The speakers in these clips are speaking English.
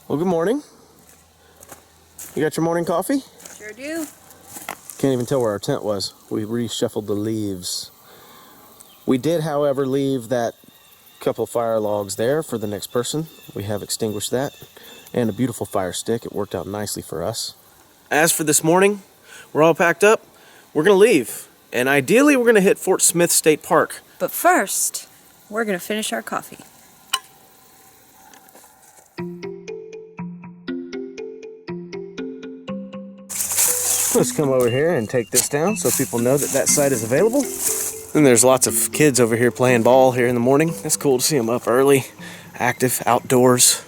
Well, good morning. You got your morning coffee? Sure do. Can't even tell where our tent was. We reshuffled the leaves. We did, however, leave that couple fire logs there for the next person. We have extinguished that. And a beautiful fire stick. It worked out nicely for us. As for this morning, we're all packed up. We're going to leave. And ideally, we're going to hit Fort Smith State Park. But first, we're going to finish our coffee. Let's come over here and take this down so people know that that site is available. And there's lots of kids over here playing ball here in the morning. It's cool to see them up early, active, outdoors,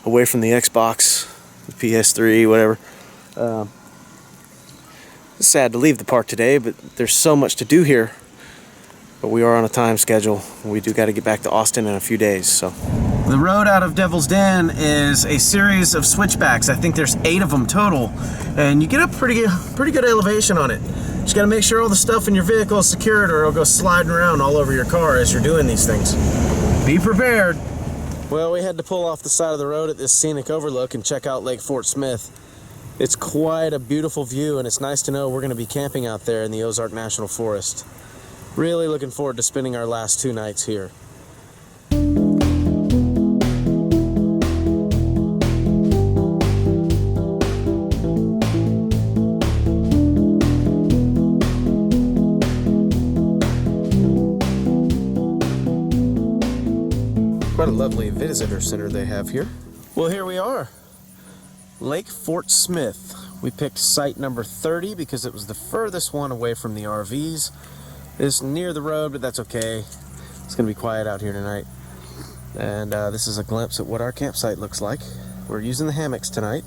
away from the Xbox, the PS3, whatever. It's sad to leave the park today, but there's so much to do here. But we are on a time schedule. We do got to get back to Austin in a few days, so. The road out of Devil's Den is a series of switchbacks. I think there's 8 of them total, and you get up pretty good elevation on it. Just got to make sure all the stuff in your vehicle is secured, or it'll go sliding around all over your car as you're doing these things. Be prepared. Well, we had to pull off the side of the road at this scenic overlook and check out Lake Fort Smith. It's quite a beautiful view, and it's nice to know we're going to be camping out there in the Ozark National Forest. Really looking forward to spending our last 2 nights here. Quite a lovely visitor center they have here. Well, here we are. Lake Fort Smith. We picked site number 30 because it was the furthest one away from the RVs. It's near the road, but that's okay. It's gonna be quiet out here tonight. And this is a glimpse at what our campsite looks like. We're using the hammocks tonight.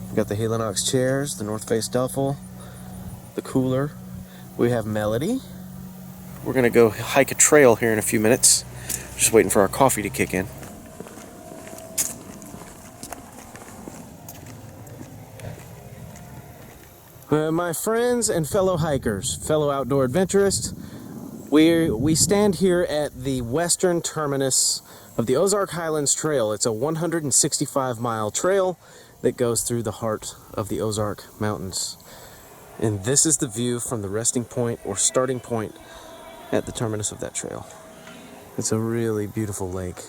We've got the Helinox chairs, the North Face duffel, the cooler. We have Melody. We're gonna go hike a trail here in a few minutes. Just waiting for our coffee to kick in. My friends and fellow hikers, fellow outdoor adventurists, we stand here at the Western Terminus of the Ozark Highlands Trail. It's a 165-mile trail that goes through the heart of the Ozark Mountains. And this is the view from the resting point or starting point at the terminus of that trail. It's a really beautiful lake.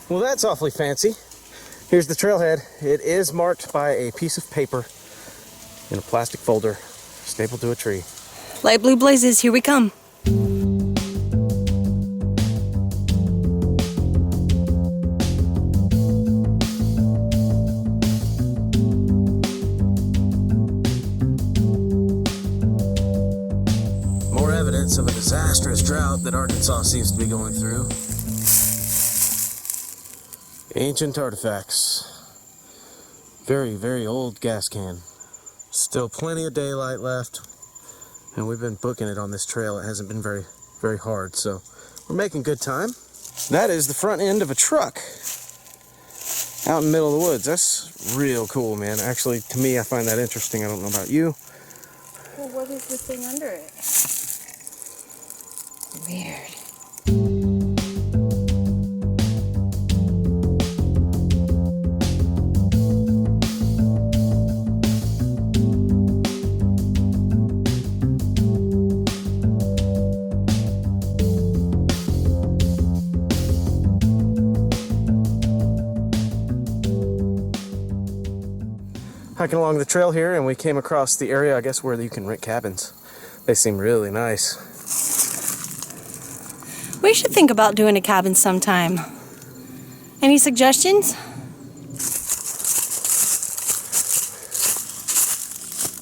Well, that's awfully fancy. Here's the trailhead. It is marked by a piece of paper in a plastic folder stapled to a tree. Light blue blazes, here we come. More evidence of a disastrous drought that Arkansas seems to be going through. Ancient artifacts. Very, very old gas can. Still plenty of daylight left, and we've been booking it on this trail. It hasn't been very hard, so we're making good time. That is the front end of a truck out in the middle of the woods. That's real cool, man. Actually, to me, I find that interesting. I don't know about you. Well, what is the thing under it? Weird. Hiking along the trail here, and we came across the area, I guess, where you can rent cabins. They seem really nice. We should think about doing a cabin sometime. Any suggestions?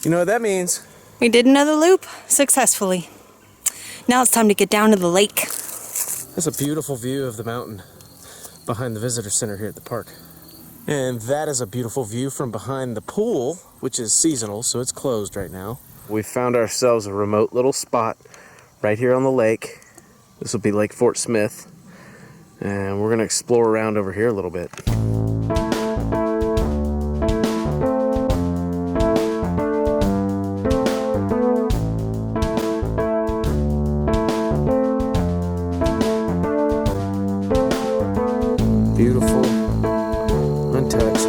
You know what that means? We did another loop successfully. Now it's time to get down to the lake. That's a beautiful view of the mountain behind the visitor center here at the park. And that is a beautiful view from behind the pool, which is seasonal, so it's closed right now. We found ourselves a remote little spot right here on the lake. This will be Lake Fort Smith. And we're gonna explore around over here a little bit. Beautiful, untouched.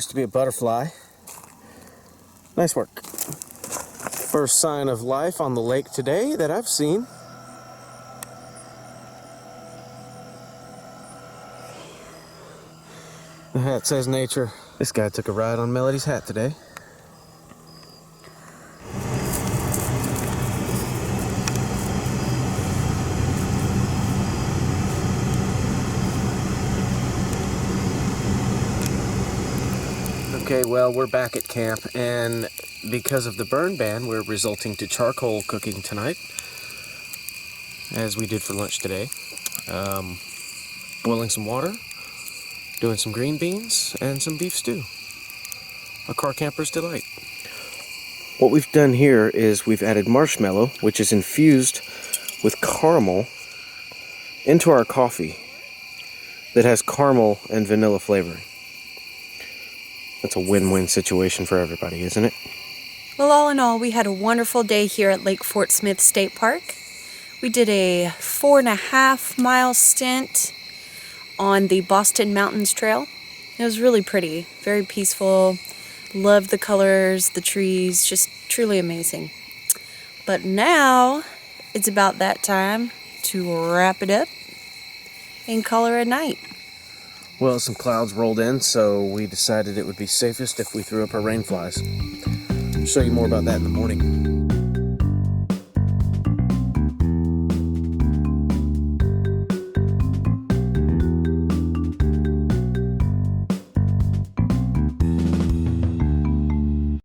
appears to be a butterfly. Nice work. First sign of life on the lake today that I've seen. The hat says nature. This guy took a ride on Melody's hat today. Okay, well, we're back at camp, and because of the burn ban, we're resulting to charcoal cooking tonight, as we did for lunch today. Boiling some water, doing some green beans, and some beef stew. A car camper's delight. What we've done here is we've added marshmallow, which is infused with caramel, into our coffee that has caramel and vanilla flavoring. That's a win-win situation for everybody, isn't it? Well, all in all, we had a wonderful day here at Lake Fort Smith State Park. We did a 4.5-mile stint on the Boston Mountains Trail. It was really pretty, very peaceful. Loved the colors, the trees, just truly amazing. But now it's about that time to wrap it up and call her a night. Well, some clouds rolled in, so we decided it would be safest if we threw up our rain flies. I'll show you more about that in the morning.